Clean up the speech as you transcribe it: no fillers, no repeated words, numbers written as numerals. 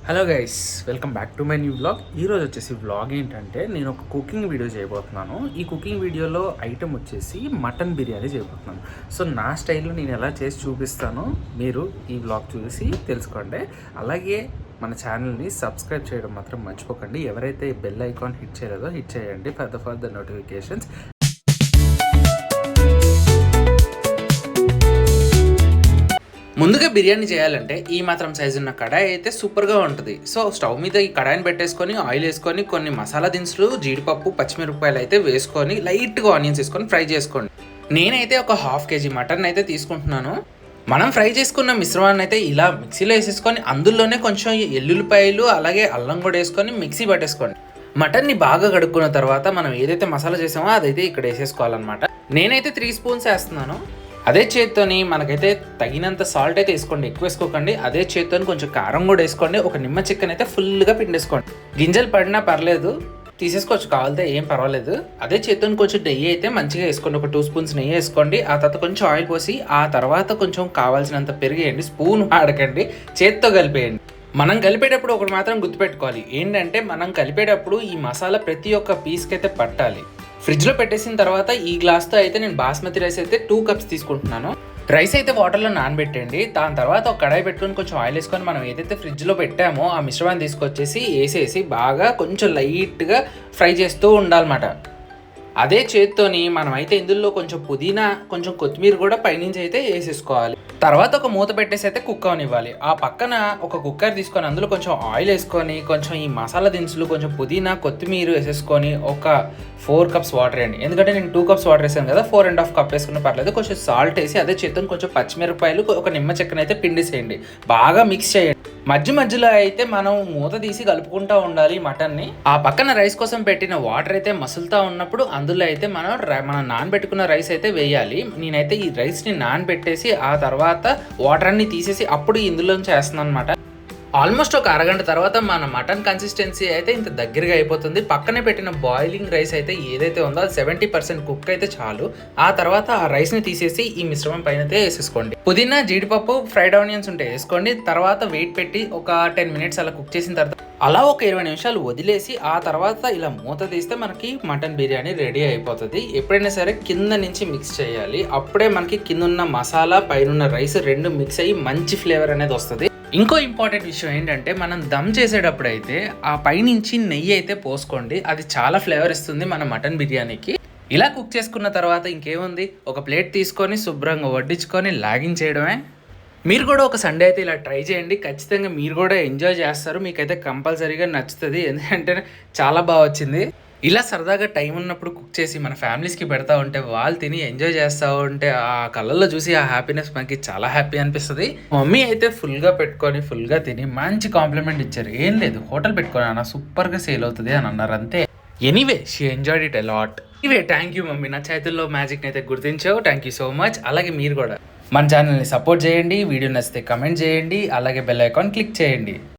Hello guys, welcome back to my new vlog. ఈరోజు వచ్చేసి vlog ఏంటంటే నేను ఒక కుకింగ్ వీడియో చేయబోతున్నాను. ఈ కుకింగ్ వీడియోలో ఐటెం వచ్చేసి మటన్ బిర్యానీ చేయబోతున్నాను. సో నా స్టైల్లో నేను ఎలా చేసి చూపిస్తానో మీరు ఈ వ్లాగ్ చూసి తెలుసుకోండి. అలాగే మన ఛానల్ని సబ్స్క్రైబ్ చేయడం మాత్రం మర్చిపోకండి. ఎవరైతే బెల్ ఐకాన్ హిట్ చేయలేదో హిట్ చేయండి ఫర్ ద నోటిఫికేషన్స్. ముందుగా బిర్యానీ చేయాలంటే ఈ మాత్రం సైజు ఉన్న కడాయి అయితే సూపర్గా ఉంటుంది. సో స్టవ్ మీద ఈ కడాయిని పెట్టేసుకొని ఆయిల్ వేసుకొని కొన్ని మసాలా దినుసులు, జీడిపప్పు, పచ్చిమిరపకాయలు అయితే వేసుకొని లైట్గా ఆనియన్స్ వేసుకొని ఫ్రై చేసుకోండి. నేనైతే ఒక 1/2 kg మటన్ అయితే తీసుకుంటున్నాను. మనం ఫ్రై చేసుకున్న మిశ్రమాన్ని అయితే ఇలా మిక్సీలో వేసేసుకొని అందులోనే కొంచెం ఎల్లుల్లిపాయలు అలాగే అల్లం కూడా వేసుకొని మిక్సీ పట్టేసుకోండి. మటన్ని బాగా కడుక్కున్న తర్వాత మనం ఏదైతే మసాలా చేసామో అదైతే ఇక్కడ వేసేసుకోవాలన్నమాట. నేనైతే 3 స్పూన్స్ వేస్తున్నాను. అదే చేత్తోని మనకైతే తగినంత సాల్ట్ అయితే వేసుకోండి, ఎక్కువ వేసుకోకండి. అదే చేత్తోని కొంచెం కారం కూడా వేసుకోండి. ఒక నిమ్మ చికెన్ అయితే ఫుల్గా పిండేసుకోండి. గింజలు పడినా పర్లేదు, తీసేసుకోవచ్చు, కావాలితే ఏం పర్వాలేదు. అదే చేత్తోని కొంచెం నెయ్యి అయితే మంచిగా వేసుకోండి. ఒక 2 స్పూన్స్ నెయ్యి వేసుకోండి. ఆ తర్వాత కొంచెం ఆయిల్ పోసి ఆ తర్వాత కొంచెం కావాల్సినంత పెరిగేయండి. స్పూన్ ఆడకండి, చేత్తో కలిపేయండి. మనం కలిపేటప్పుడు ఒకటి మాత్రం గుర్తుపెట్టుకోవాలి, ఏంటంటే మనం కలిపేటప్పుడు ఈ మసాలా ప్రతి ఒక్క పీస్కి అయితే పట్టాలి. ఫ్రిడ్జ్లో పెట్టేసిన తర్వాత ఈ గ్లాస్తో అయితే నేను బాస్మతి రైస్ అయితే 2 కప్స్ తీసుకుంటున్నాను. రైస్ అయితే వాటర్లో నానబెట్టండి. దాని తర్వాత ఒక కడాయి పెట్టుకొని కొంచెం ఆయిల్ వేసుకొని మనం ఏదైతే ఫ్రిడ్జ్లో పెట్టామో ఆ మిశ్రమాన్ని తీసుకొచ్చేసి వేసేసి బాగా కొంచెం లైట్గా ఫ్రై చేస్తూ ఉండాలన్నమాట. అదే చేత్తోని మనం అయితే ఇందులో కొంచెం పుదీనా, కొంచెం కొత్తిమీర కూడా పైనుంచి అయితే వేసేసుకోవాలి. తర్వాత ఒక మూత పెట్టేసి అయితే కుక్ అవనివ్వాలి. ఆ పక్కన ఒక కుక్కర్ తీసుకొని అందులో కొంచెం ఆయిల్ వేసుకొని కొంచెం ఈ మసాలా దినుసులు, కొంచెం పుదీనా, కొత్తిమీర వేసేసుకొని ఒక 4 కప్స్ వాటర్ వేయండి. ఎందుకంటే నేను 2 కప్స్ వాటర్ వేసాను కదా, 4.5 కప్ వేసుకున్న పర్లేదు. కొంచెం సాల్ట్ వేసి అదే చేత్తో కొంచెం పచ్చిమిరపకాయలు, ఒక నిమ్మ చెక్కన అయితే పిండిసేయండి. బాగా మిక్స్ చేయండి. మధ్యలో అయితే మనం మూత తీసి కలుపుకుంటూ ఉండాలి మటన్ని. ఆ పక్కన రైస్ కోసం పెట్టిన వాటర్ అయితే మసులుతూ ఉన్నప్పుడు అందులో అయితే మనం నానబెట్టుకున్న రైస్ అయితే వేయాలి. నేనైతే ఈ రైస్ని నానబెట్టేసి ఆ తర్వాత వాటర్ అన్ని తీసేసి అప్పుడు ఇందులోంచి వేస్తున్నాను అనమాట. ఆల్మోస్ట్ ఒక అరగంట తర్వాత మన మటన్ కన్సిస్టెన్సీ అయితే ఇంత దగ్గరగా అయిపోతుంది. పక్కనే పెట్టిన బాయిలింగ్ రైస్ అయితే ఏదైతే ఉందో అది 70% కుక్ అయితే చాలు. ఆ తర్వాత ఆ రైస్ని తీసేసి ఈ మిశ్రమం పైన అయితే వేసేసుకోండి. పుదీనా, జీడిపప్పు, ఫ్రైడ్ ఆనియన్స్ ఉంటే వేసుకోండి. తర్వాత వెయిట్ పెట్టి ఒక 10 మినిట్స్ అలా కుక్ చేసిన తర్వాత అలా ఒక 20 నిమిషాలు వదిలేసి ఆ తర్వాత ఇలా మూత తీస్తే మనకి మటన్ బిర్యానీ రెడీ అయిపోతుంది. ఎప్పుడైనా సరే కింద నుంచి మిక్స్ చేయాలి. అప్పుడే మనకి కింద ఉన్న మసాలా, పైన రైస్ రెండు మిక్స్ అయ్యి మంచి ఫ్లేవర్ అనేది వస్తుంది. ఇంకో ఇంపార్టెంట్ విషయం ఏంటంటే మనం దమ్ చేసేటప్పుడు అయితే ఆ పైనుంచి నెయ్యి అయితే పోసుకోండి. అది చాలా ఫ్లేవర్ ఇస్తుంది మన మటన్ బిర్యానీకి. ఇలా కుక్ చేసుకున్న తర్వాత ఇంకేముంది, ఒక ప్లేట్ తీసుకొని శుభ్రంగా వడ్డించుకొని లాగింగ్ చేయడమే. మీరు కూడా ఒక సండే అయితే ఇలా ట్రై చేయండి. ఖచ్చితంగా మీరు కూడా ఎంజాయ్ చేస్తారు. మీకైతే కంపల్సరీగా నచ్చుతుంది, ఎందుకంటే చాలా బాగా వచ్చింది. ఇలా సరదాగా టైం ఉన్నప్పుడు కుక్ చేసి మన ఫ్యామిలీస్కి పెడతా ఉంటే వాళ్ళు తిని ఎంజాయ్ చేస్తూ ఉంటే ఆ కళ్ళల్లో చూసి ఆ హ్యాపీనెస్ మనకి చాలా హ్యాపీ అనిపిస్తుంది. మమ్మీ అయితే ఫుల్గా పెట్టుకొని ఫుల్గా తిని మంచి కాంప్లిమెంట్ ఇచ్చారు. ఏం లేదు, హోటల్ పెట్టుకొని అన్న సూపర్గా సేల్ అవుతుంది అని అన్నారు అంతే. Anyway she enjoyed it a lot. Thank you mummy, నా చేతుల్లో మ్యాజిక్ని అయితే గుర్తించావు. Thank you so much. అలాగే మీరు కూడా మన ఛానల్ని సపోర్ట్ చేయండి. వీడియో నచ్చితే కమెంట్ చేయండి. అలాగే బెల్ ఐకాన్ క్లిక్ చేయండి.